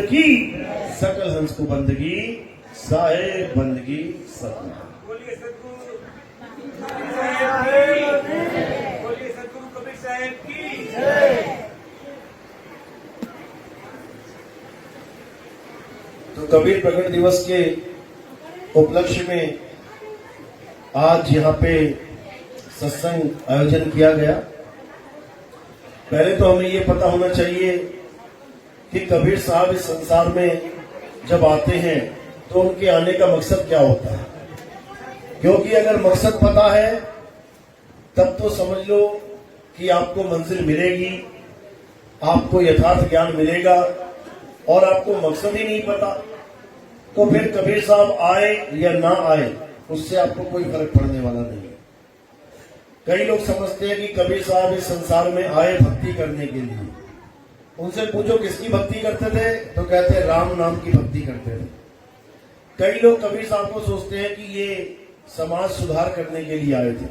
की, सकल हंस को बंदगी, साहेब बंदगी सतनाम। बोलिए सदगुरु कबीर साहब की जय। तो कबीर प्रकट दिवस के उपलक्ष्य में आज यहाँ पे सत्संग आयोजन किया गया। पहले तो हमें ये पता होना चाहिए कि कबीर साहब इस संसार में जब आते हैं तो उनके आने का मकसद क्या होता है, क्योंकि अगर मकसद पता है तब तो समझ लो कि आपको मंजिल मिलेगी, आपको यथार्थ ज्ञान मिलेगा। और आपको मकसद ही नहीं पता तो फिर कबीर साहब आए या ना आए उससे आपको कोई फर्क पड़ने वाला नहीं है। कई लोग समझते हैं कि कबीर साहब इस संसार में आए भक्ति करने के लिए। उनसे पूछो किसकी भक्ति करते थे तो कहते राम नाम की भक्ति करते थे। कई लोग कबीर साहब को सोचते हैं कि ये समाज सुधार करने के लिए आए थे।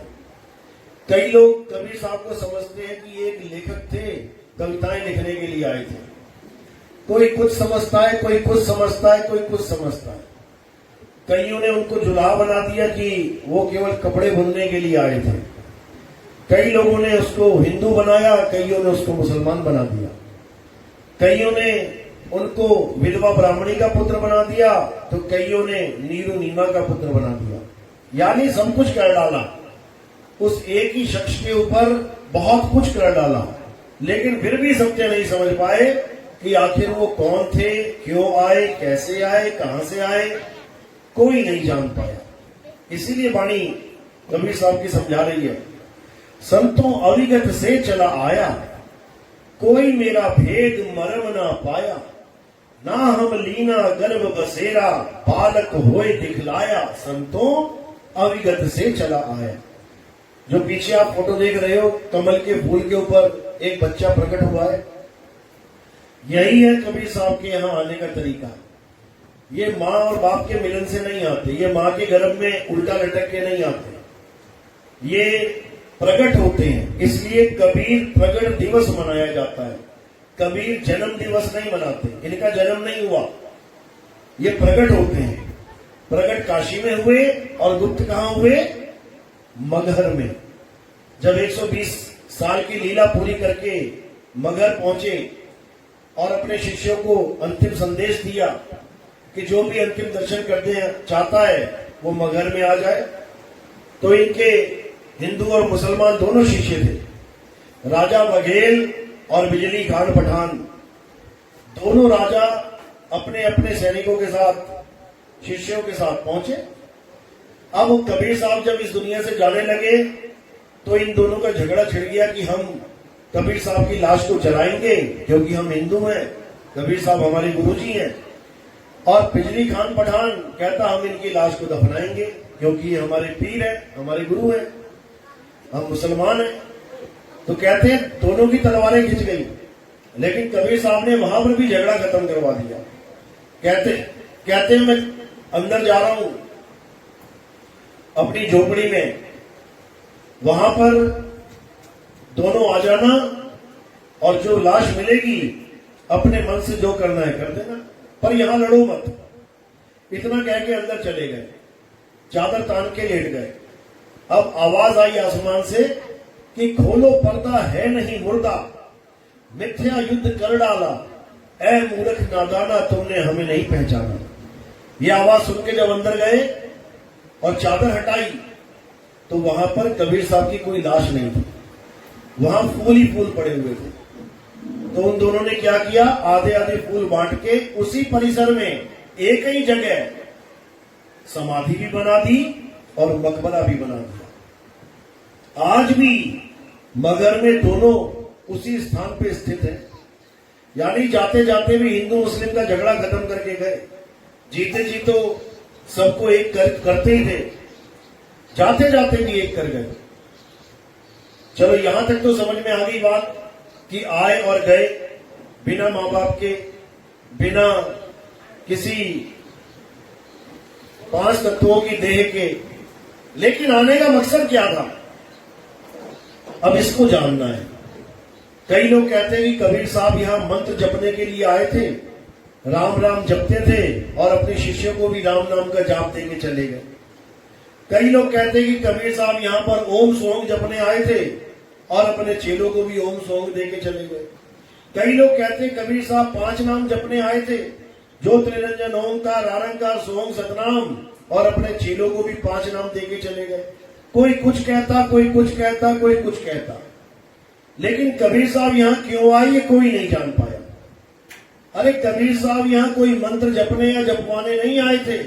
कई लोग कबीर साहब को समझते हैं कि ये एक लेखक थे, कविताएं लिखने के लिए आए थे। कोई कुछ समझता है, कोई कुछ समझता है, कोई कुछ समझता है। कईयों ने उनको जुलाहा बना दिया कि वो केवल कपड़े बुनने के लिए आए थे। कई लोगों ने उसको हिंदू बनाया, कईयों ने उसको मुसलमान बना दिया। कईयों ने उनको विधवा ब्राह्मणी का पुत्र बना दिया तो कईयों ने नीरू नीमा का पुत्र बना दिया। यानी सब कुछ कर डाला, उस एक ही शख्स के ऊपर बहुत कुछ कर डाला, लेकिन फिर भी सत्य नहीं समझ पाए कि आखिर वो कौन थे, क्यों आए, कैसे आए, कहां से आए, कोई नहीं जान पाया। इसीलिए वाणी कबीर साहब की समझा रही है, संतों अविगत से चला आया, कोई मेरा भेद मरम ना पाया, ना हम लीना गर्भ बसेरा, बालक होए दिखलाया, संतों अविगत से चला आया। जो पीछे आप फोटो देख रहे हो, कमल के फूल के ऊपर एक बच्चा प्रकट हुआ है। यही है कबीर साहब के यहाँ आने का तरीका। ये माँ और बाप के मिलन से नहीं आते, ये माँ के गर्भ में उल्टा लटक के नहीं आते, ये प्रकट होते हैं। इसलिए कबीर प्रकट दिवस मनाया जाता है। कबीर जन्म दिवस नहीं मनाते, इनका जन्म नहीं हुआ, ये प्रकट होते हैं। प्रकट काशी में हुए और गुप्त कहां हुए? मगहर में। जब 120 साल की लीला पूरी करके मगहर पहुंचे और अपने शिष्यों को अंतिम संदेश दिया कि जो भी अंतिम दर्शन करते चाहता है वो मगहर में आ जाए, तो इनके हिंदू और मुसलमान दोनों शिष्य थे, राजा बघेल और बिजली खान पठान। दोनों राजा अपने अपने सैनिकों के साथ, शिष्यों के साथ पहुंचे। अब कबीर साहब जब इस दुनिया से जाने लगे तो इन दोनों का झगड़ा छिड़ गया कि हम कबीर साहब की लाश को जलाएंगे क्योंकि हम हिंदू हैं, कबीर साहब हमारे गुरुजी हैं। और बिजली खान पठान कहता हम इनकी लाश को दफनाएंगे क्योंकि ये हमारे पीर है, हमारे गुरु हैं, हम मुसलमान हैं। तो कहते हैं दोनों की तलवारें खिंच गई, लेकिन कबीर साहब ने वहां पर भी झगड़ा खत्म करवा दिया। कहते मैं अंदर जा रहा हूं अपनी झोपड़ी में, वहां पर दोनों आ जाना और जो लाश मिलेगी अपने मन से जो करना है कर देना, पर यहां लड़ो मत। इतना कह के अंदर चले गए, चादर तान के लेट गए। अब आवाज आई आसमान से कि खोलो पर्दा है नहीं मुर्दा, मिथ्या युद्ध कर डाला, ऐ मूर्ख नादाना तुमने हमें नहीं पहचाना। ये आवाज सुन के जब अंदर गए और चादर हटाई तो वहां पर कबीर साहब की कोई लाश नहीं थी, वहां फूल ही फूल पड़े हुए थे। तो उन दोनों ने क्या किया, आधे आधे फूल बांट के उसी परिसर में एक ही जगह समाधि भी बना दी और मकबरा भी बना दिया। आज भी मगहर में दोनों उसी स्थान पे स्थित है। यानी जाते जाते भी हिंदू मुस्लिम का झगड़ा खत्म करके गए, जीते जी तो सबको एक करते ही थे, जाते जाते भी एक कर गए। चलो यहां तक तो समझ में आ गई बात कि आए और गए बिना मां बाप के, बिना किसी 5 तत्वों की देह के। लेकिन आने का मकसद क्या था, अब इसको जानना है। कई लोग कहते हैं कि कबीर साहब यहां मंत्र जपने के लिए आए थे, राम राम जपते थे और अपने शिष्यों को भी राम नाम का जाप देके चले गए। कई लोग कहते हैं कि कबीर साहब यहाँ पर ओम सोंग जपने आए थे और अपने चेलों को भी ओम सोंग देके चले गए। कई लोग कहते हैं कबीर साहब 5 नाम जपने आए थे, ज्योत निरंजन ओंकार आरंकार सोंग सतनाम, और अपने चेलों को भी 5 नाम देके चले गए। कोई कुछ कहता, कोई कुछ कहता, कोई कुछ कहता, लेकिन कबीर साहब यहाँ क्यों आए ये कोई नहीं जान पाया। अरे कबीर साहब यहाँ कोई मंत्र जपने या जपवाने नहीं आए थे।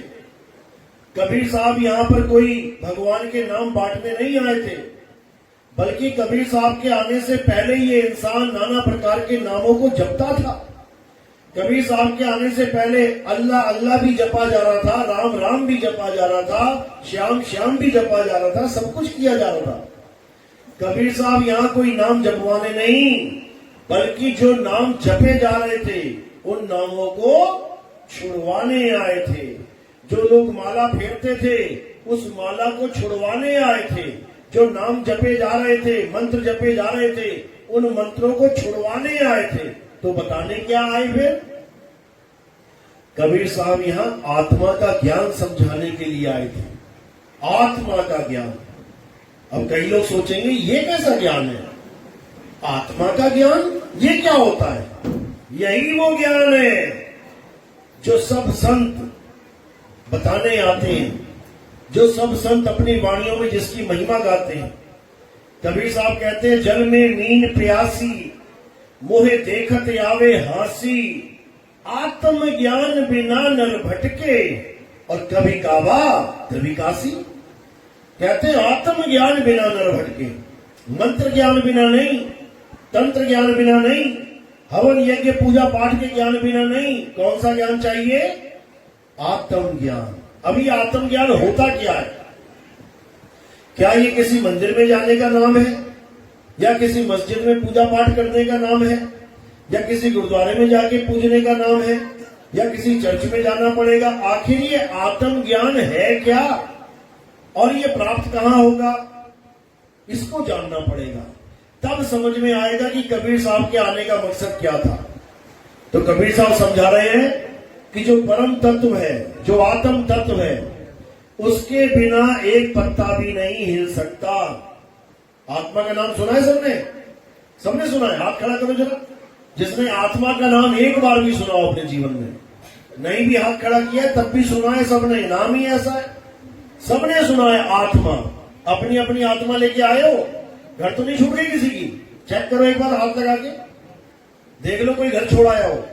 कबीर साहब यहाँ पर कोई भगवान के नाम बांटने नहीं आए थे, बल्कि कबीर साहब के आने से पहले ये इंसान नाना प्रकार के नामों को जपता था। कबीर साहब के आने से पहले अल्लाह अल्लाह भी जपा जा रहा था, राम राम भी जपा जा रहा था, श्याम श्याम भी जपा जा रहा था, सब कुछ किया जा रहा था। कबीर साहब यहाँ कोई नाम जपवाने नहीं, बल्कि जो नाम जपे जा रहे थे उन नामों को छुड़वाने आए थे। जो लोग माला फेरते थे उस माला को छुड़वाने आए थे। जो नाम जपे जा रहे थे, मंत्र जपे जा रहे थे, उन मंत्रों को छुड़वाने आए थे। तो बताने क्या आए फिर? कबीर साहब यहाँ आत्मा का ज्ञान समझाने के लिए आए थे। आत्मा का ज्ञान। अब कई लोग सोचेंगे ये कैसा ज्ञान है? आत्मा का ज्ञान ये क्या होता है? यही वो ज्ञान है जो सब संत बताने आते हैं, जो सब संत अपनी वाणियों में जिसकी महिमा गाते हैं। कबीर साहब कहते हैं, जल में मीन प्यासी मोहे देखत आवे हासी, आत्म ज्ञान बिना नर भटके और कभी काबा कभी काशी। कहते हैं आत्म ज्ञान बिना नर भटके, मंत्र ज्ञान बिना नहीं, तंत्र ज्ञान बिना नहीं, हवन यज्ञ पूजा पाठ के ज्ञान बिना नहीं। कौन सा ज्ञान चाहिए? आत्म ज्ञान। अभी आत्म ज्ञान होता क्या है? क्या ये किसी मंदिर में जाने का नाम है, या किसी मस्जिद में पूजा पाठ करने का नाम है, या किसी गुरुद्वारे में जाके पूजने का नाम है, या किसी चर्च में जाना पड़ेगा? आखिर ये आत्म ज्ञान है क्या, और ये प्राप्त कहां होगा? इसको जानना पड़ेगा, तब समझ में आएगा कि कबीर साहब के आने का मकसद क्या था। तो कबीर साहब समझा रहे हैं कि जो परम तत्व है, जो आत्म तत्व है, उसके बिना एक पत्ता भी नहीं हिल सकता। आत्मा का नाम सुना है सबने? सबने सुना है? हाथ खड़ा करो जरा, जिसने आत्मा का नाम एक बार भी सुना हो अपने जीवन में। नहीं भी हाथ खड़ा किया है तब भी सुना है सबने, नाम ही ऐसा है, सबने सुना है आत्मा। अपनी अपनी आत्मा लेके आए हो, घर तो नहीं छूट गई किसी की? चेक करो एक बार, हाथ लगा के देख लो कोई घर छोड़ आया हो।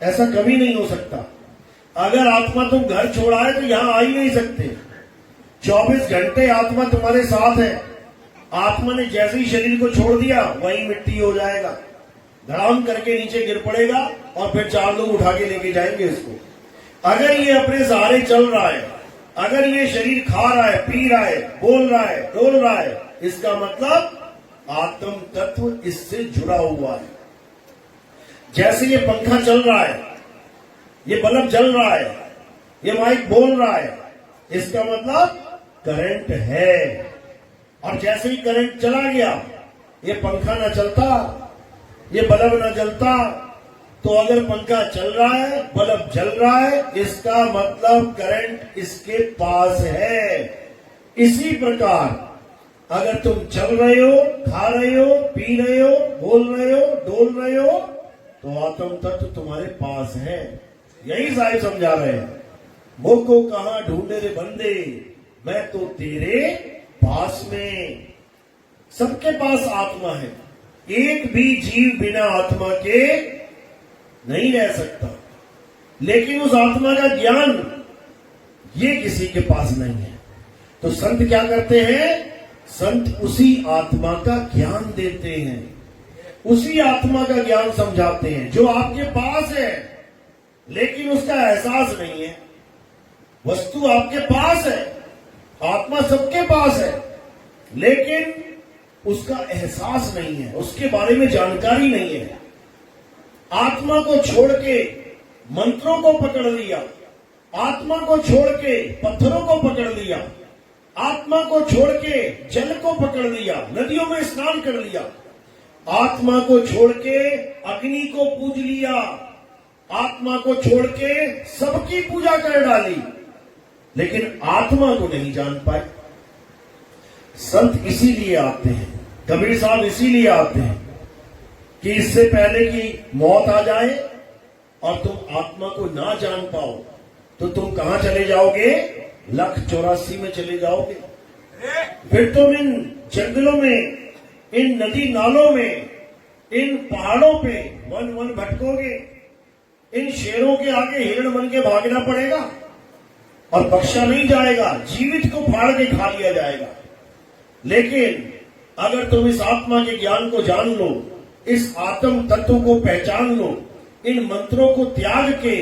ऐसा कभी नहीं हो सकता। अगर आत्मा तुम घर छोड़ा है तो यहां आ ही नहीं सकते। 24 घंटे आत्मा तुम्हारे साथ है। आत्मा ने जैसे ही शरीर को छोड़ दिया वहीं मिट्टी हो जाएगा, धड़ाम करके नीचे गिर पड़ेगा और फिर 4 लोग उठा के लेके जाएंगे इसको। अगर ये अपने सहारे चल रहा है, अगर ये शरीर खा रहा है, पी रहा है, बोल रहा है, डोल रहा है, इसका मतलब आत्म तत्व इससे जुड़ा हुआ है। जैसे ये पंखा चल रहा है, ये बल्ब जल रहा है, ये माइक बोल रहा है, इसका मतलब करंट है। और जैसे ही करंट चला गया, ये पंखा ना चलता, ये बल्ब ना जलता। तो अगर पंखा चल रहा है, बल्ब जल रहा है, इसका मतलब करंट इसके पास है। इसी प्रकार अगर तुम चल रहे हो, खा रहे हो, पी रहे हो, बोल रहे हो, डोल रहे हो, तो आत्म तत्व तुम्हारे पास है। यही साहिब समझा रहे हैं। मोको कहां ढूंढे रे बंदे, मैं तो तेरे पास में। सबके पास आत्मा है। एक भी जीव बिना आत्मा के नहीं रह सकता, लेकिन उस आत्मा का ज्ञान ये किसी के पास नहीं है। तो संत क्या करते हैं? संत उसी आत्मा का ज्ञान देते हैं, उसी आत्मा का ज्ञान समझाते हैं जो आपके पास है, लेकिन उसका एहसास नहीं है। वस्तु आपके पास है, आत्मा सबके पास है, लेकिन उसका एहसास नहीं है, उसके बारे में जानकारी नहीं है। आत्मा को छोड़ के मंत्रों को पकड़ लिया, आत्मा को छोड़ के पत्थरों को पकड़ लिया, आत्मा को छोड़ के जल को पकड़ लिया, नदियों में स्नान कर लिया, आत्मा को छोड़ के अग्नि को पूज लिया, आत्मा को छोड़ के सबकी पूजा कर डाली, लेकिन आत्मा को नहीं जान पाए। संत इसीलिए आते हैं, कबीर साहब इसीलिए आते हैं कि इससे पहले कि मौत आ जाए और तुम आत्मा को ना जान पाओ तो तुम कहां चले जाओगे? 184 में चले जाओगे। फिर तुम इन जंगलों में, इन नदी नालों में, इन पहाड़ों पे वन वन भटकोगे। इन शेरों के आगे हिरण बन के भागना पड़ेगा और बख्शा नहीं जाएगा, जीवित को फाड़ के खा लिया जाएगा। लेकिन अगर तुम इस आत्मा के ज्ञान को जान लो, इस आत्म तत्व को पहचान लो, इन मंत्रों को त्याग के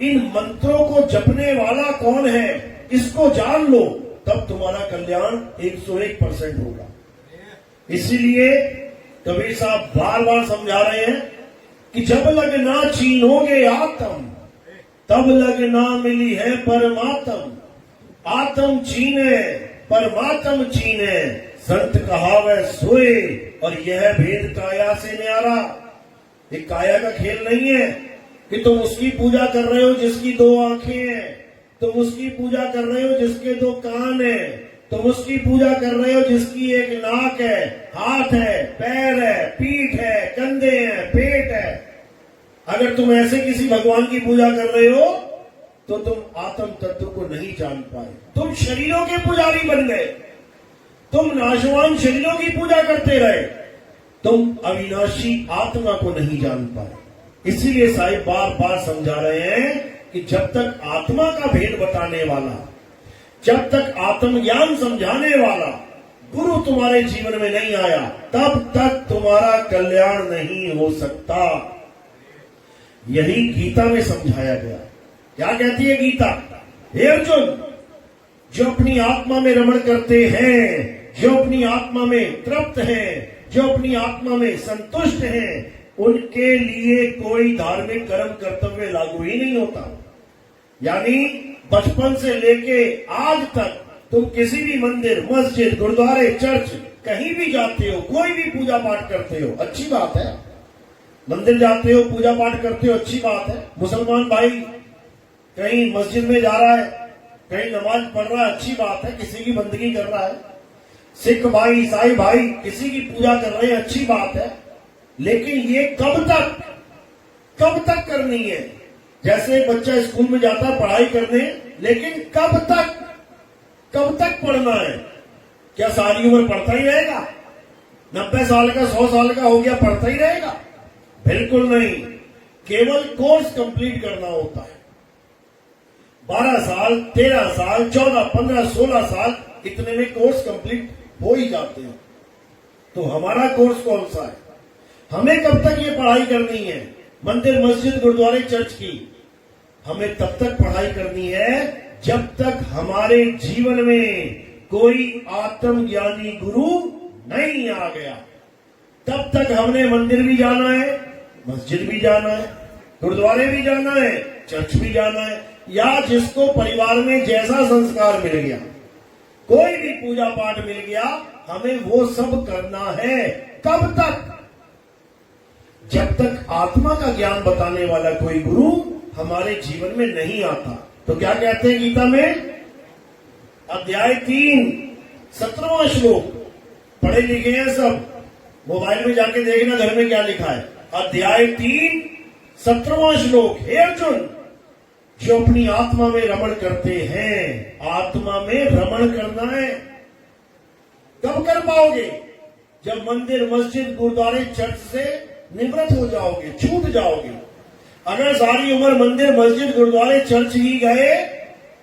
इन मंत्रों को जपने वाला कौन है इसको जान लो, तब तुम्हारा कल्याण 101% होगा। इसीलिए कबीर साहब बार बार समझा रहे हैं कि जब लगना चीनोगे आत्म, तब लगना मिली है परमात्म। आत्म चीने परमात्म चीने, संत कहावत सोए, और यह भेद काया से न्यारा। ये काया का खेल नहीं है कि तुम उसकी पूजा कर रहे हो जिसकी 2 आंखें हैं, तुम उसकी पूजा कर रहे हो जिसके 2 कान हैं, तुम उसकी पूजा कर रहे हो जिसकी 1 नाक है, हाथ है, पैर है, पीठ है, कंधे हैं, पेट है। अगर तुम ऐसे किसी भगवान की पूजा कर रहे हो तो तुम आत्म तत्व को नहीं जान पाए, तुम शरीरों के पुजारी बन गए, तुम नाशवान शरीरों की पूजा करते रहे, तुम अविनाशी आत्मा को नहीं जान पाए। इसीलिए साहिब बार बार समझा रहे हैं कि जब तक आत्मा का भेद बताने वाला, जब तक आत्मज्ञान समझाने वाला गुरु तुम्हारे जीवन में नहीं आया, तब तक तुम्हारा कल्याण नहीं हो सकता। यही गीता में समझाया गया। क्या कहती है गीता? हे अर्जुन, जो अपनी आत्मा में रमण करते हैं, जो अपनी आत्मा में तृप्त हैं, जो अपनी आत्मा में संतुष्ट हैं, उनके लिए कोई धार्मिक कर्म कर्तव्य लागू ही नहीं होता। यानी बचपन से लेके आज तक तुम किसी भी मंदिर, मस्जिद, गुरुद्वारे, चर्च कहीं भी जाते हो, कोई भी पूजा पाठ करते हो, अच्छी बात है। मंदिर जाते हो, पूजा पाठ करते हो, अच्छी बात है। मुसलमान भाई कहीं मस्जिद में जा रहा है, कहीं नमाज पढ़ रहा है, अच्छी बात है, किसी की बंदगी कर रहा है। सिख भाई, ईसाई भाई किसी की पूजा कर रहे हैं, अच्छी बात है। लेकिन ये कब तक करनी है? जैसे एक बच्चा स्कूल में जाता है पढ़ाई करने, लेकिन कब तक पढ़ना है? क्या सारी उम्र पढ़ता ही रहेगा? 90 साल का, 100 साल का हो गया, पढ़ता ही रहेगा? बिल्कुल नहीं। केवल कोर्स कंप्लीट करना होता है। 12 साल, 13 साल, 14, 15, 16 साल, इतने में कोर्स कंप्लीट हो ही जाते हैं। तो हमारा कोर्स कौन सा है? हमें कब तक ये पढ़ाई करनी है? मंदिर, मस्जिद, गुरुद्वारे, चर्च की हमें तब तक पढ़ाई करनी है जब तक हमारे जीवन में कोई आत्मज्ञानी गुरु नहीं आ गया। तब तक हमने मंदिर भी जाना है, मस्जिद भी जाना है, गुरुद्वारे भी जाना है, चर्च भी जाना है, या जिसको परिवार में जैसा संस्कार मिल गया, कोई भी पूजा पाठ मिल गया, हमें वो सब करना है। कब तक? जब तक आत्मा का ज्ञान बताने वाला कोई गुरु हमारे जीवन में नहीं आता। तो क्या कहते हैं गीता में? अध्याय 3 17वां श्लोक, पढ़े लिखे हैं सब, मोबाइल में जाके देखना घर में क्या लिखा है। अध्याय 3 17वां श्लोक, हे अर्जुन, जो अपनी आत्मा में रमण करते हैं, आत्मा में रमण करना है। कब कर पाओगे? जब मंदिर, मस्जिद, गुरुद्वारे, चर्च से निवृत्त हो जाओगे, छूट जाओगे। अगर सारी उम्र मंदिर, मस्जिद, गुरुद्वारे, चर्च ही गए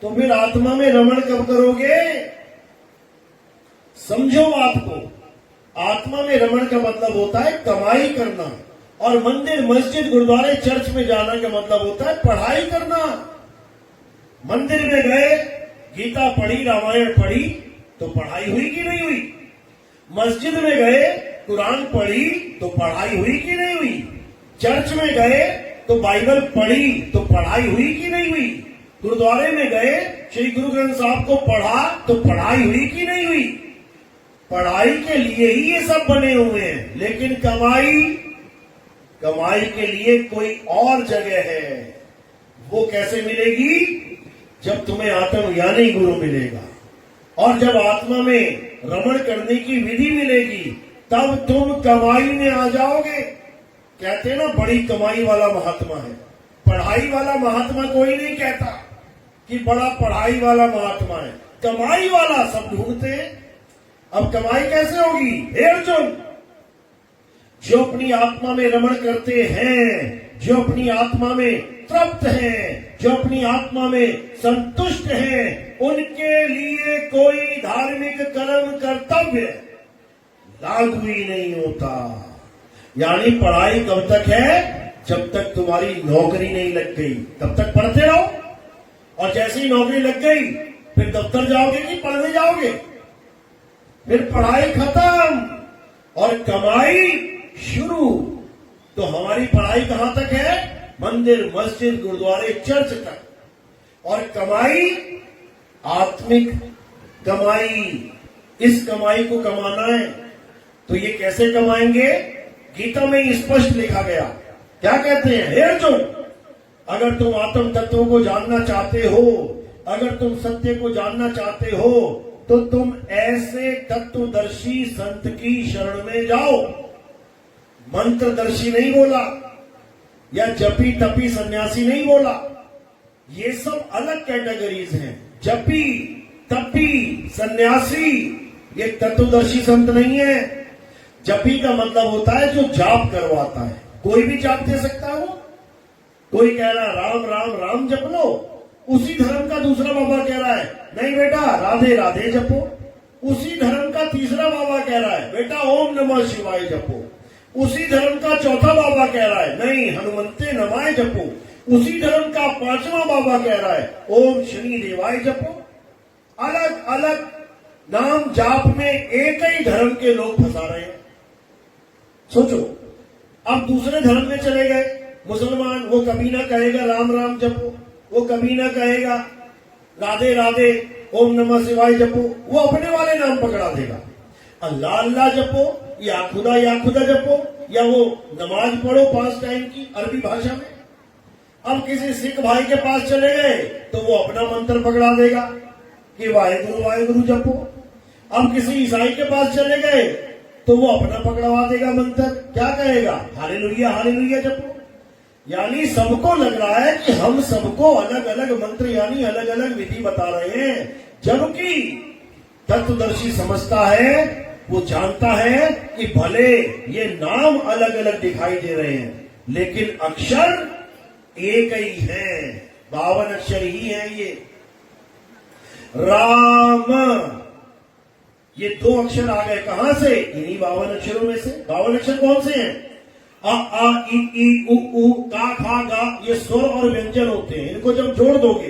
तो फिर आत्मा में रमण कब करोगे? समझो बात को। आत्मा में रमण का मतलब होता है कमाई करना, और मंदिर, मस्जिद, गुरुद्वारे, चर्च में जाना का मतलब होता है पढ़ाई करना। मंदिर में गए, गीता पढ़ी, रामायण पढ़ी, तो पढ़ाई हुई कि नहीं हुई? मस्जिद में गए, कुरान पढ़ी, तो पढ़ाई हुई कि नहीं हुई? चर्च में गए तो बाइबल पढ़ी, तो पढ़ाई हुई कि नहीं हुई? गुरुद्वारे में गए, श्री गुरु ग्रंथ साहब को पढ़ा, तो पढ़ाई हुई कि नहीं हुई? पढ़ाई के लिए ही ये सब बने हुए हैं, लेकिन कमाई के लिए कोई और जगह है। वो कैसे मिलेगी? जब तुम्हें आत्म ज्ञानी गुरु मिलेगा और जब आत्मा में रमण करने की विधि मिलेगी, तब तुम कमाई में आ जाओगे। कहते हैं ना, बड़ी कमाई वाला महात्मा है। पढ़ाई वाला महात्मा कोई नहीं कहता कि बड़ा पढ़ाई वाला महात्मा है। कमाई वाला सब ढूंढते हैं। अब कमाई कैसे होगी? हे अर्जुन, जो अपनी आत्मा में रमण करते हैं, जो अपनी आत्मा में तृप्त हैं, जो अपनी आत्मा में संतुष्ट हैं, उनके लिए कोई धार्मिक कर्म कर्तव्य लागू ही नहीं होता। यानी पढ़ाई कब तक है? जब तक तुम्हारी नौकरी नहीं लग गई, तब तक पढ़ते रहो। और जैसे ही नौकरी लग गई, फिर दफ्तर जाओगे कि पढ़ने जाओगे? फिर पढ़ाई खत्म और कमाई शुरू। तो हमारी पढ़ाई कहां तक है? मंदिर, मस्जिद, गुरुद्वारे, चर्च तक। और कमाई आत्मिक कमाई, इस कमाई को कमाना है। तो ये कैसे कमाएंगे? गीता में स्पष्ट लिखा गया। क्या कहते हैं? हे अर्जुन, अगर तुम आत्म तत्व को जानना चाहते हो, अगर तुम सत्य को जानना चाहते हो, तो तुम ऐसे तत्वदर्शी संत की शरण में जाओ। मंत्रदर्शी नहीं बोला, या जपी तपी सन्यासी नहीं बोला। ये सब अलग कैटेगरीज हैं। जपी तपी सन्यासी ये तत्वदर्शी संत नहीं है। जपी का मतलब होता है जो जाप करवाता है। कोई भी जाप दे सकता हो। कोई कह रहा है राम राम राम जप लो, उसी धर्म का दूसरा बाबा कह रहा है नहीं बेटा राधे राधे जपो। उसी धर्म का तीसरा बाबा कह रहा है बेटा ओम नमः शिवाय जपो। उसी धर्म का चौथा बाबा कह रहा है नहीं हनुमंते नमाय जपो। उसी धर्म का पांचवा बाबा कह रहा है ओम शनि देवाय जपो। अलग अलग नाम जाप में एक ही धर्म के लोग फंसा रहे हैं। सोचो, अब दूसरे धर्म में चले गए। मुसलमान, वो कभी ना कहेगा राम राम जपो, वो कभी ना कहेगा राधे राधे ओम नमः शिवाय जपो, वो अपने वाले नाम पकड़ा देगा। अल्लाह अल्लाह जपो या खुदा जपो, या वो नमाज पढ़ो 5 टाइम की अरबी भाषा में। अब किसी सिख भाई के पास चले गए तो वो अपना मंत्र पकड़ा देगा कि वाहेगुरु जपो। अब किसी ईसाई के पास चले गए तो वो अपना पकड़वा देगा मंत्र। क्या कहेगा? हालेलुया जपो। यानी सबको लग रहा है कि हम सबको अलग अलग मंत्र यानी अलग अलग विधि बता रहे हैं, जबकि तत्वदर्शी समझता है, वो जानता है कि भले ये नाम अलग अलग दिखाई दे रहे हैं लेकिन अक्षर एक ही है। 52 अक्षर ही है ये। राम, ये 2 अक्षर आ गए कहां से? इन्हीं 52 अक्षरों में से। 52 अक्षर कौन से हैं? अ आ इ उ ऊ का खा गा, ये स्वर और व्यंजन होते हैं। इनको जब जोड़ दोगे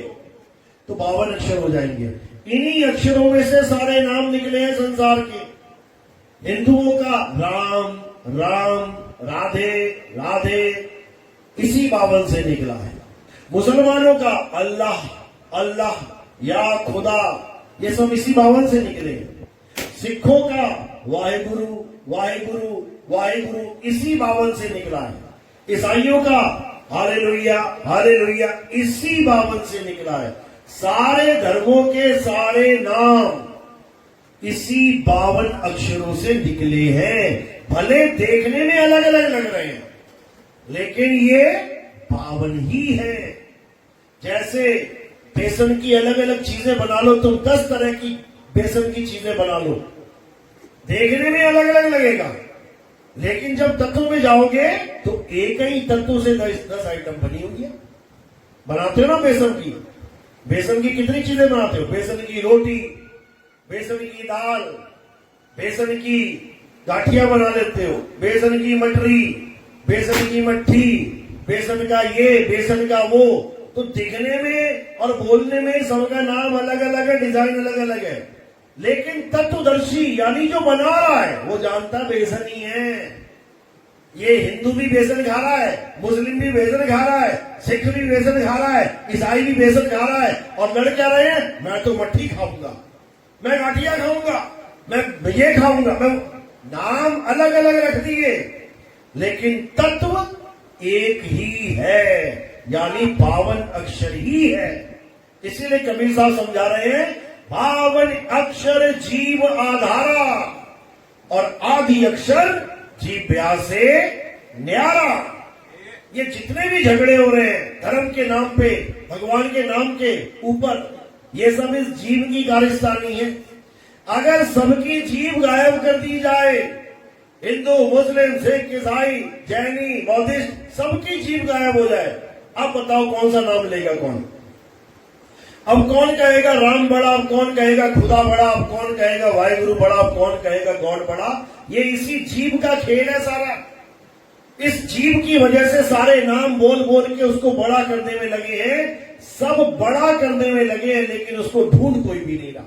तो 52 अक्षर हो जाएंगे। इन्हीं अक्षरों में से सारे नाम निकले हैं संसार के। हिंदुओं का राम राम, राधे राधे, इसी 52 से निकला है। मुसलमानों का अल्लाह अल्लाह या खुदा, ये सब इसी 52 से निकले हैं। सिखों का वाहेगुरु वाहेगुरु वाहेगुरु, इसी 52 से निकला है। ईसाइयों का हालेलुया हालेलुया, इसी 52 से निकला है। सारे धर्मों के सारे नाम इसी 52 अक्षरों से निकले हैं। भले देखने में अलग अलग लग रहे हैं लेकिन ये 52 ही है। जैसे बेसन की अलग अलग चीजें बना लो, तुम 10 तरह की बेसन की चीजें बना लो, देखने में अलग अलग लगेगा लेकिन जब तत्व में जाओगे तो एक ही तत्व से 10 आइटम बनी हुई है। बनाते हो ना बेसन की कितनी चीजें बनाते हो? बेसन की रोटी, बेसन की दाल, बेसन की गाठिया बना लेते हो, बेसन की मटरी, बेसन की मट्ठी, बेसन का ये, बेसन का वो। तो दिखने में और बोलने में सबका नाम अलग अलग है, डिजाइन अलग अलग है, लेकिन तत्वदर्शी यानी जो बना रहा है वो जानता बेसन ही है। ये हिंदू भी बेसन खा रहा है, मुस्लिम भी बेसन खा रहा है, सिख भी बेसन खा रहा है, ईसाई भी बेसन खा रहा है, और लड़ क्या रहे हैं? मैं तो मट्ठी खाऊंगा, मैं गाठिया खाऊंगा, मैं ये खाऊंगा। मैं नाम अलग अलग रख दिए लेकिन तत्व एक ही है। यानी 52 अक्षर ही है। इसीलिए कबीर साहब समझा रहे हैं 52 अक्षर जीव आधारा और आदि अक्षर जीव ब्यास से न्यारा। ये जितने भी झगड़े हो रहे हैं धर्म के नाम पे, भगवान के नाम के ऊपर, ये सब इस जीव की कारस्तानी है। अगर सबकी जीव गायब कर दी जाए, हिंदू, मुस्लिम, सिख, ईसाई, जैनी, बौद्धिस्ट, सबकी जीव गायब हो जाए, अब बताओ कौन सा नाम लेगा कौन? अब कौन कहेगा राम बड़ा, अब कौन कहेगा खुदा बड़ा, अब कौन कहेगा वाहिगुरु बड़ा, अब कौन कहेगा गॉड बड़ा? ये इसी जीव का खेल है सारा। इस जीव की वजह से सारे नाम बोल बोल के उसको बड़ा करने में लगे हैं। सब बड़ा करने में लगे हैं, लेकिन उसको ढूंढ कोई भी नहीं रहा।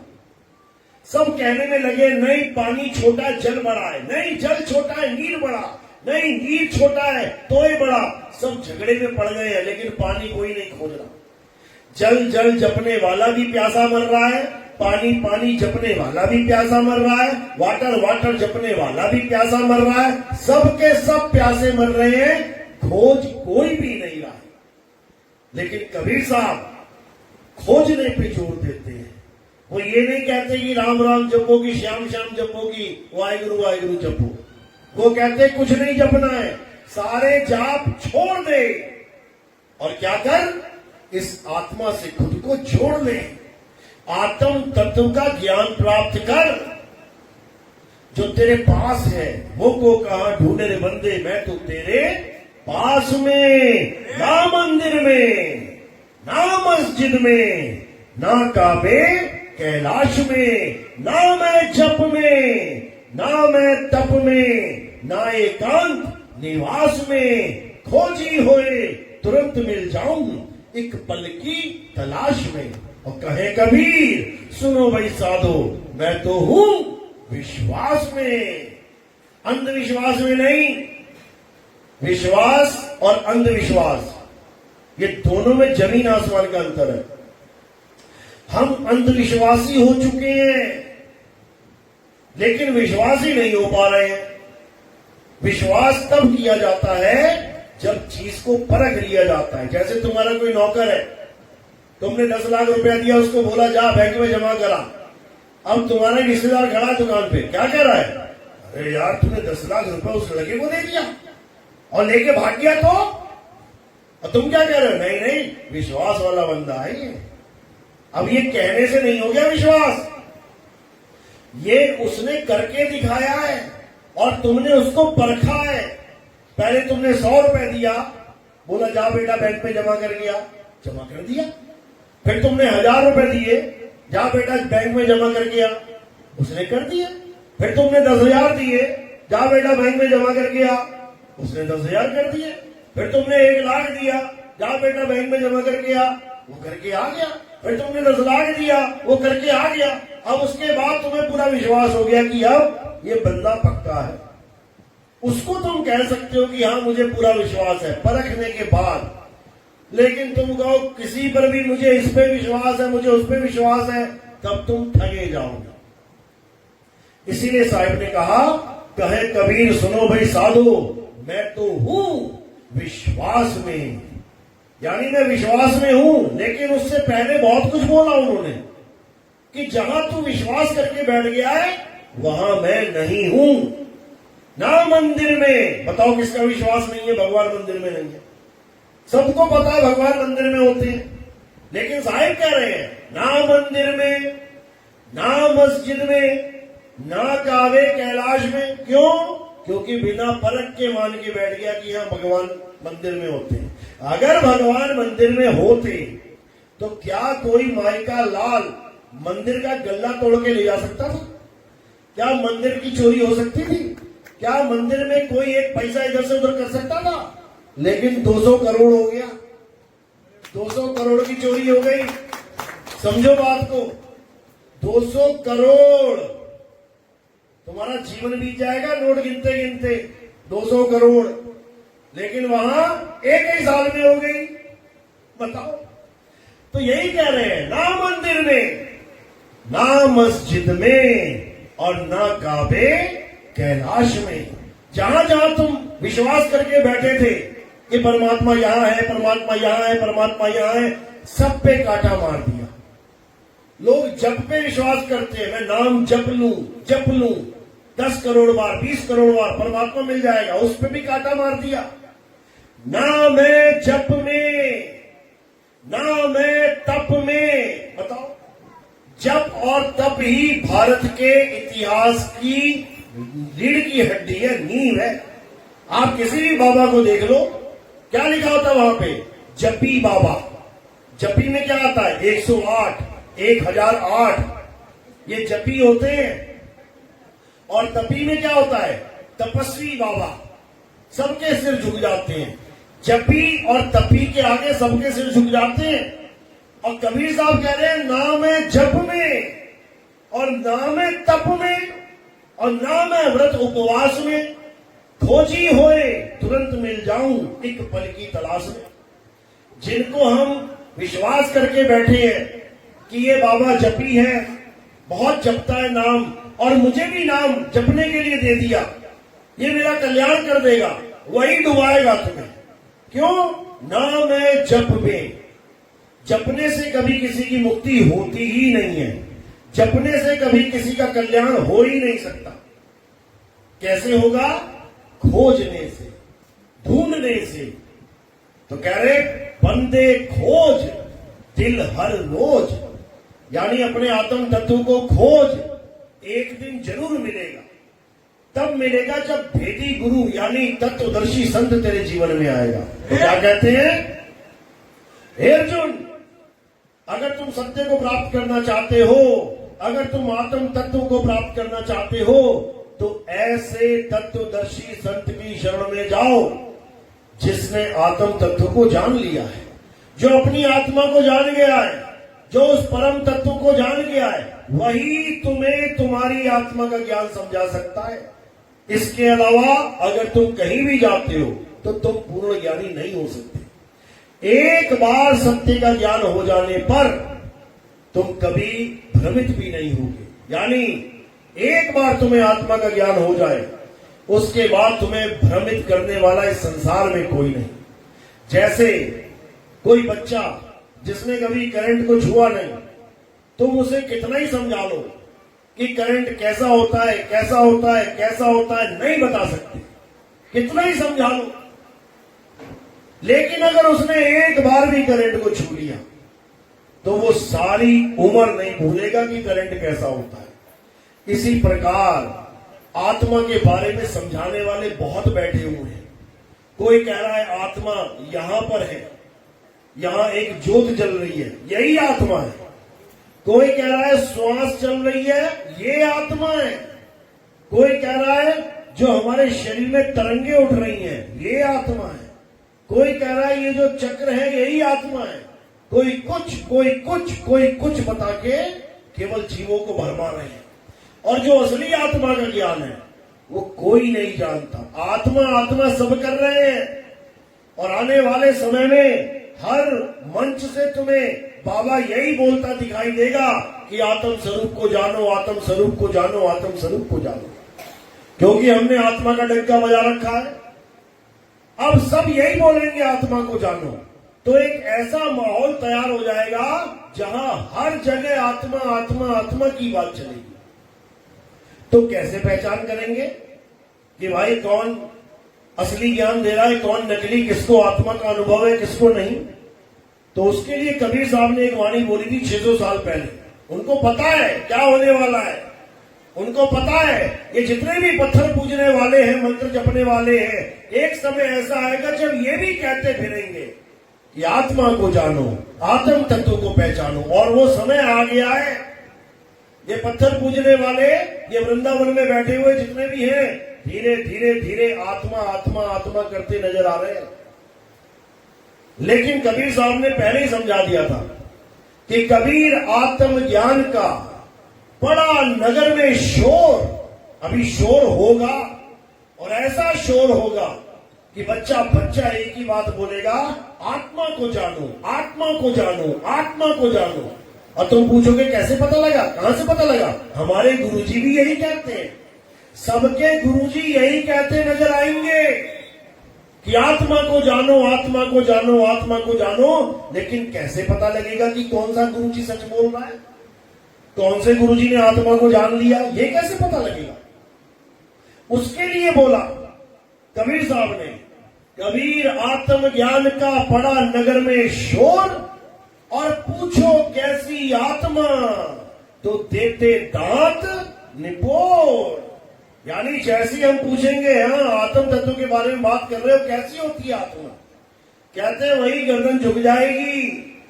सब कहने में लगे नहीं पानी छोटा जल बड़ा है, नहीं जल छोटा है नीर बड़ा, नहीं नीर छोटा है तोय बड़ा। सब झगड़े में पड़ गए हैं, लेकिन पानी कोई नहीं खोज रहा। जल जल जपने वाला भी प्यासा मर रहा है, पानी पानी जपने वाला भी प्यासा मर रहा है, वाटर वाटर जपने वाला भी प्यासा मर रहा है। सबके सब प्यासे मर रहे हैं, खोज कोई भी नहीं रहा है। लेकिन कबीर साहब खोजने पे जोर देते हैं। वो ये नहीं कहते कि राम राम जपोगी, श्याम श्याम जपोगी, वाहिगुरु वाहिगुरु जपो। वो कहते कुछ नहीं जपना है, सारे जाप छोड़ दे और क्या कर, इस आत्मा से खुद को जोड़ ले, आत्म तत्व का ज्ञान प्राप्त कर। जो तेरे पास है वो को कहा ढूंढे रे बंदे, मैं तो तेरे पास में, ना मंदिर में, ना मस्जिद में, ना काबे कैलाश में, ना मैं जप में, ना मैं तप में, ना एकांत निवास में, खोजी होए तुरंत मिल जाऊं एक पल की तलाश में। और कहे कबीर सुनो भाई साधो, मैं तो हूं विश्वास में, अंधविश्वास में नहीं। विश्वास और अंधविश्वास ये दोनों में जमीन आसमान का अंतर है। हम अंधविश्वासी हो चुके हैं, लेकिन विश्वासी नहीं हो पा रहे हैं। विश्वास तब किया जाता है जब चीज को परख लिया जाता है। जैसे तुम्हारा कोई नौकर है, तुमने 10 लाख रुपया दिया, उसको बोला जा बैंक में जमा करा। अब तुम्हारा रिश्तेदार खड़ा दुकान पे, क्या कह रहा है, अरे यार तूने 10 लाख रुपया उस लड़के को दे दिया और लेके भाग गया तो? और तुम क्या कह रहे हो, नहीं नहीं विश्वास वाला बंदा है ये। अब ये कहने से नहीं हो गया विश्वास, ये उसने करके दिखाया है और तुमने उसको परखा है। पहले तुमने 100 रुपए दिया, बोला जा बेटा बैंक में जमा कर गया, जमा कर दिया। फिर तुमने 1000 रुपए दिए, जा बेटा बैंक में जमा कर गया, उसने कर दिया। फिर तुमने 10,000 दिए, जा बेटा बैंक में जमा कर गया, उसने 10,000 कर दिए। फिर तुमने 1 लाख दिया, जा बेटा बैंक में जमा कर गया, वो करके आ गया। फिर तुमने 10 लाख दिया, वो करके आ गया। अब उसके बाद तुम्हें पूरा विश्वास हो गया कि अब ये बंदा पक्का है। उसको तुम कह सकते हो कि हाँ मुझे पूरा विश्वास है परखने के बाद। लेकिन तुम कहो किसी पर भी मुझे इस पे विश्वास है, मुझे उस पे विश्वास है, तब तुम ठगे जाओगे। इसीलिए साहिब ने कहा, कहे कबीर सुनो भाई साधो, मैं तो हूं विश्वास में, यानी मैं विश्वास में हूं। लेकिन उससे पहले बहुत कुछ बोला उन्होंने कि जहां तू विश्वास करके बैठ गया है वहां मैं नहीं हूं। ना मंदिर में, बताओ किसका विश्वास नहीं है भगवान मंदिर में नहीं है? सबको पता है भगवान मंदिर में होते हैं, लेकिन साहिब कह रहे हैं ना मंदिर में, ना मस्जिद में, ना काबे कैलाश में। क्यों? क्योंकि बिना परख के मान के बैठ गया कि हाँ भगवान मंदिर में होते हैं। अगर भगवान मंदिर में होते तो क्या कोई माई का लाल मंदिर का गल्ला तोड़ के ले जा सकता था? क्या मंदिर की चोरी हो सकती थी? क्या मंदिर में कोई एक पैसा इधर से उधर कर सकता था? लेकिन 200 करोड़ हो गया, 200 करोड़ की चोरी हो गई। समझो बात को, 200 करोड़, तुम्हारा जीवन बीत जाएगा नोट गिनते गिनते। 200 करोड़, लेकिन वहां एक ही साल में हो गई। बताओ। तो यही कह रहे हैं, ना मंदिर में, ना मस्जिद में, और ना काबे कैलाश में। जहां जहां तुम विश्वास करके बैठे थे कि परमात्मा यहां है, परमात्मा यहां है, परमात्मा यहां है, सब पे कांटा मार दिया। लोग जप पे विश्वास करते हैं, मैं नाम जप लूं 10 करोड़ बार, 20 करोड़ बार परमात्मा मिल जाएगा, उस पे भी कांटा मार दिया। ना मैं जप में, ना मैं तप में। बताओ, जप और तप ही भारत के इतिहास की रीढ़ की हड्डी है, नींव है। आप किसी भी बाबा को देख लो, क्या लिखा होता है वहां पे? जपी बाबा। जपी में क्या आता है? 108, 1008, ये जपी होते हैं। और तपी में क्या होता है? तपस्वी बाबा। सबके सिर झुक जाते हैं। जपी और तपी के आगे सबके सिर झुक जाते हैं। और कबीर साहब कह रहे हैं, ना मैं जप में और ना मैं तप में और ना मैं व्रत उपवास में, खोजी होए तुरंत मिल जाऊं एक पल की तलाश में। जिनको हम विश्वास करके बैठे हैं कि ये बाबा जपी है, बहुत जपता है नाम, और मुझे भी नाम जपने के लिए दे दिया, ये मेरा कल्याण कर देगा, वही डुबाएगा तुम्हें। क्यों? ना मैं जप में। जपने से कभी किसी की मुक्ति होती ही नहीं है। जपने से कभी किसी का कल्याण हो ही नहीं सकता। कैसे होगा? खोजने से, ढूंढने से। तो कह रहे, बंदे खोज दिल हर रोज, यानी अपने आत्म तत्व को खोज, एक दिन जरूर मिलेगा। तब मिलेगा जब भेदी गुरु यानी तत्वदर्शी संत तेरे जीवन में आएगा। तो क्या कहते हैं? हे अर्जुन, अगर तुम सत्य को प्राप्त करना चाहते हो, अगर तुम आत्म तत्व को प्राप्त करना चाहते हो, तो ऐसे तत्वदर्शी संत की शरण में जाओ जिसने आत्म तत्व को जान लिया है, जो अपनी आत्मा को जान गया है, जो उस परम तत्व को जान गया है, वही तुम्हें तुम्हारी आत्मा का ज्ञान समझा सकता है। इसके अलावा अगर तुम कहीं भी जाते हो तो तुम पूर्ण ज्ञानी नहीं हो सकते। एक बार सत्य का ज्ञान हो जाने पर तुम कभी भ्रमित भी नहीं होगे। यानी एक बार तुम्हें आत्मा का ज्ञान हो जाए, उसके बाद तुम्हें भ्रमित करने वाला इस संसार में कोई नहीं। जैसे कोई बच्चा जिसने कभी करंट को छुआ नहीं, तुम उसे कितना ही समझा लो कि करंट कैसा होता है, कैसा होता है, कैसा होता है, नहीं बता सकते, कितना ही समझा लो। लेकिन अगर उसने एक बार भी करंट को छू लिया तो वो सारी उम्र नहीं भूलेगा कि करंट कैसा होता है। इसी प्रकार आत्मा के बारे में समझाने वाले बहुत बैठे हुए हैं। कोई कह रहा है आत्मा यहां पर है, यहां एक ज्योत जल रही है, यही आत्मा है। कोई कह रहा है श्वास चल रही है, ये आत्मा है। कोई कह रहा है जो हमारे शरीर में तरंगे उठ रही हैं, ये आत्मा है। कोई कह रहा है ये जो चक्र है यही आत्मा है। कोई कुछ बता के केवल जीवों को भरमा रहे हैं। और जो असली आत्मा का ज्ञान है वो कोई नहीं जानता। आत्मा सब कर रहे हैं। और आने वाले समय में हर मंच से तुम्हें बाबा यही बोलता दिखाई देगा कि आत्म स्वरूप को जानो, आत्म स्वरूप को जानो, आत्म स्वरूप को जानो। क्योंकि हमने आत्मा का डंका बजा रखा है। अब सब यही बोलेंगे आत्मा को जानो, तो एक ऐसा माहौल तैयार हो जाएगा जहां हर जगह आत्मा आत्मा आत्मा की बात चलेगी। तो कैसे पहचान करेंगे कि भाई कौन असली ज्ञान दे रहा है, कौन नकली, किसको आत्मा का अनुभव है, किसको नहीं? तो उसके लिए कबीर साहब ने एक वाणी बोली थी 600 साल पहले। उनको पता है क्या होने वाला है, उनको पता है ये जितने भी पत्थर पूजने वाले हैं, मंत्र जपने वाले हैं, एक समय ऐसा आएगा जब ये भी कहते फिरेंगे कि आत्मा को जानो, आत्म तत्व को पहचानो। और वो समय आ गया है। ये पत्थर पूजने वाले, ये वृंदावन में बैठे हुए जितने भी हैं, धीरे धीरे धीरे आत्मा आत्मा आत्मा करते नजर आ रहे हैं। लेकिन कबीर साहब ने पहले ही समझा दिया था कि कबीर आत्म ज्ञान का बड़ा नगर में शोर, अभी शोर होगा और ऐसा शोर होगा कि बच्चा बच्चा एक ही बात बोलेगा, आत्मा को जानो, आत्मा को जानो, आत्मा को जानो। और तुम पूछोगे कैसे पता लगा, कहां से पता लगा? हमारे गुरुजी भी यही कहते हैं, सबके गुरुजी यही कहते नजर आएंगे कि आत्मा को जानो, आत्मा को जानो, आत्मा को जानो, लेकिन कैसे पता लगेगा कि कौन सा गुरुजी सच बोल रहा है, कौन से गुरुजी ने आत्मा को जान लिया, ये कैसे पता लगेगा? उसके लिए बोला कबीर साहब ने, कबीर आत्मज्ञान का पड़ा नगर में शोर, और पूछो कैसी आत्मा तो देते दांत निपोर। यानी जैसी हम पूछेंगे, हाँ आत्म तत्व के बारे में बात कर रहे हो, कैसी होती है आत्मा, कहते हैं वही गर्दन झुक जाएगी,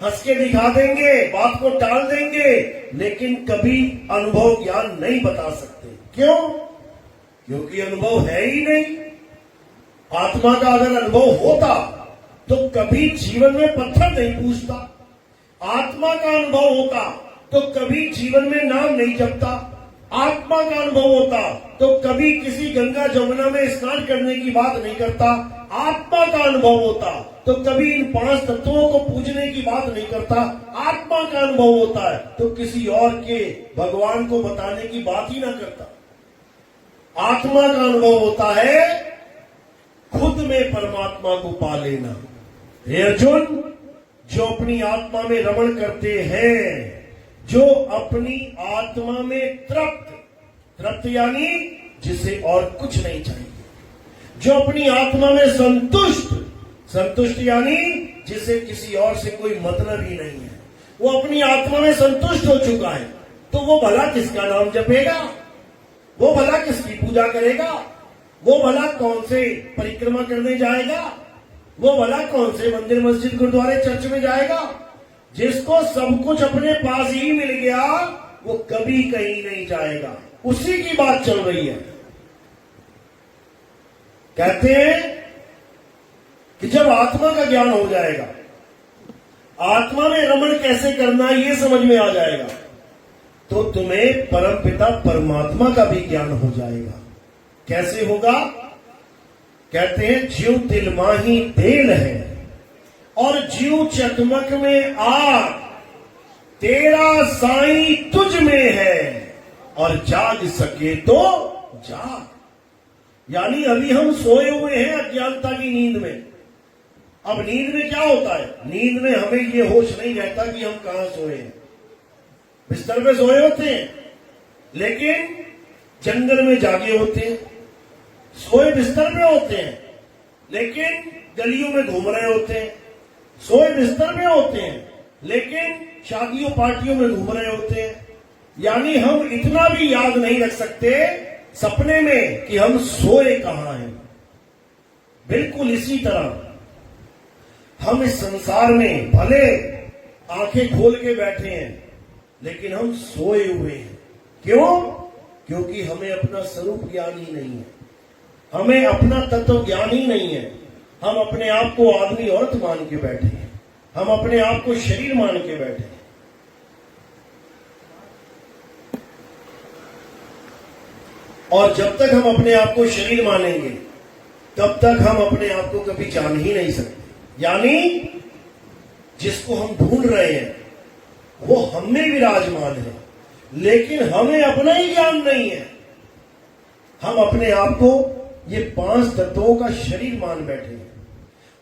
हंस के दिखा देंगे, बात को टाल देंगे, लेकिन कभी अनुभव ज्ञान नहीं बता सकते। क्यों? क्योंकि अनुभव है ही नहीं। आत्मा का अगर अनुभव होता तो कभी जीवन में पत्थर नहीं पूछता, आत्मा का अनुभव होता तो कभी जीवन में नाम नहीं जपता, आत्मा का अनुभव होता तो कभी किसी गंगा जमुना में स्नान करने की बात नहीं करता, आत्मा का अनुभव होता तो कभी इन 5 तत्वों को पूजने की बात नहीं करता, आत्मा का अनुभव होता है तो किसी और के भगवान को बताने की बात ही ना करता। आत्मा का अनुभव होता है खुद में परमात्मा को पा लेना। हे अर्जुन, जो अपनी आत्मा में रमण करते हैं, जो अपनी आत्मा में तृप्त यानी जिसे और कुछ नहीं चाहिए, जो अपनी आत्मा में संतुष्ट यानी जिसे किसी और से कोई मतलब ही नहीं है, वो अपनी आत्मा में संतुष्ट हो चुका है, तो वो भला किसका नाम जपेगा, वो भला किसकी पूजा करेगा, वो भला कौन से परिक्रमा करने जाएगा, वो भला कौन से मंदिर मस्जिद गुरुद्वारे चर्च में जाएगा। जिसको सब कुछ अपने पास ही मिल गया वो कभी कहीं नहीं जाएगा। उसी की बात चल रही है। कहते हैं कि जब आत्मा का ज्ञान हो जाएगा, आत्मा में रमण कैसे करना ये समझ में आ जाएगा, तो तुम्हें परमपिता परमात्मा का भी ज्ञान हो जाएगा। कैसे होगा? कहते हैं जीव तिल माही तेल है और जीव चकमक में आग, तेरा साईं तुझ में है और जाग सके तो जाग। यानी अभी हम सोए हुए हैं अज्ञानता की नींद में। अब नींद में क्या होता है? नींद में हमें ये होश नहीं रहता कि हम कहां सोए हैं। बिस्तर पे सोए होते हैं लेकिन जंगल में जागे होते हैं, सोए बिस्तर में होते हैं लेकिन गलियों में घूम रहे होते हैं, सोए बिस्तर में होते हैं लेकिन शादियों पार्टियों में घूम रहे होते हैं। यानी हम इतना भी याद नहीं रख सकते सपने में कि हम सोए कहां हैं। बिल्कुल इसी तरह हम इस संसार में भले आंखें खोल के बैठे हैं लेकिन हम सोए हुए हैं। क्यों? क्योंकि हमें अपना स्वरूप ज्ञान ही नहीं है, हमें अपना तत्व ज्ञान ही नहीं है। हम अपने आप को आदमी औरत मान के बैठे हैं, हम अपने आप को शरीर मान के बैठे हैं। और जब तक हम अपने आप को शरीर मानेंगे तब तक हम अपने आप को कभी जान ही नहीं सकते। यानी जिसको हम ढूंढ रहे हैं वो हम में विराजमान है लेकिन हमें अपना ही ज्ञान नहीं है। हम अपने आप को ये 5 तत्वों का शरीर मान बैठे हैं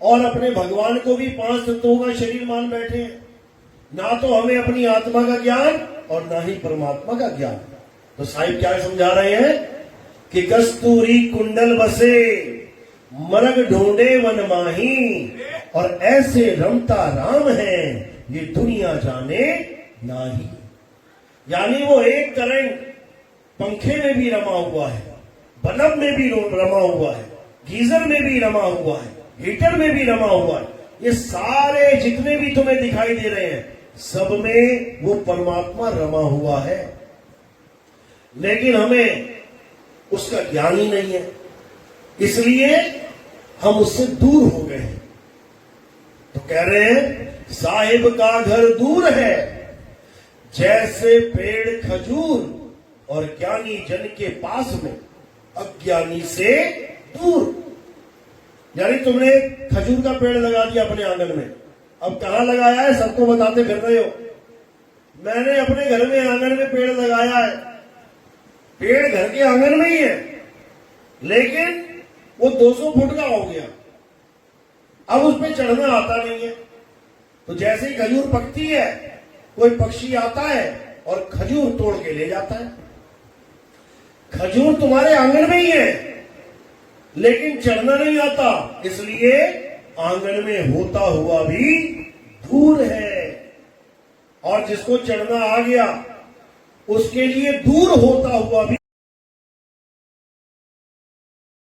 और अपने भगवान को भी 5 तत्वों का शरीर मान बैठे हैं। ना तो हमें अपनी आत्मा का ज्ञान और ना ही परमात्मा का ज्ञान। तो साहिब क्या समझा रहे हैं कि कस्तूरी कुंडल बसे मरग ढूंढे वन माही और ऐसे रमता राम है ये दुनिया जाने नाही। यानी वो एक करंट पंखे में भी रमा हुआ है, बल्ब में भी रमा हुआ है, गीजर में भी रमा हुआ है, हीटर में भी रमा हुआ है। ये सारे जितने भी तुम्हें दिखाई दे रहे हैं सब में वो परमात्मा रमा हुआ है लेकिन हमें उसका ज्ञान ही नहीं है, इसलिए हम उससे दूर हो गए हैं। तो कह रहे हैं साहिब का घर दूर है जैसे पेड़ खजूर और ज्ञानी जन के पास में अज्ञानी से दूर। यानी तुमने खजूर का पेड़ लगा दिया अपने आंगन में, अब कहां लगाया है सबको बताते फिर रहे हो। मैंने अपने घर में आंगन में पेड़ लगाया है, पेड़ घर के आंगन में ही है लेकिन वो 200 फुट का हो गया, अब उस पे चढ़ना आता नहीं है। तो जैसे ही खजूर पकती है, कोई पक्षी आता है और खजूर तोड़ के ले जाता है। खजूर तुम्हारे आंगन में ही है, लेकिन चढ़ना नहीं आता, इसलिए आंगन में होता हुआ भी दूर है। और जिसको चढ़ना आ गया, उसके लिए दूर होता हुआ भी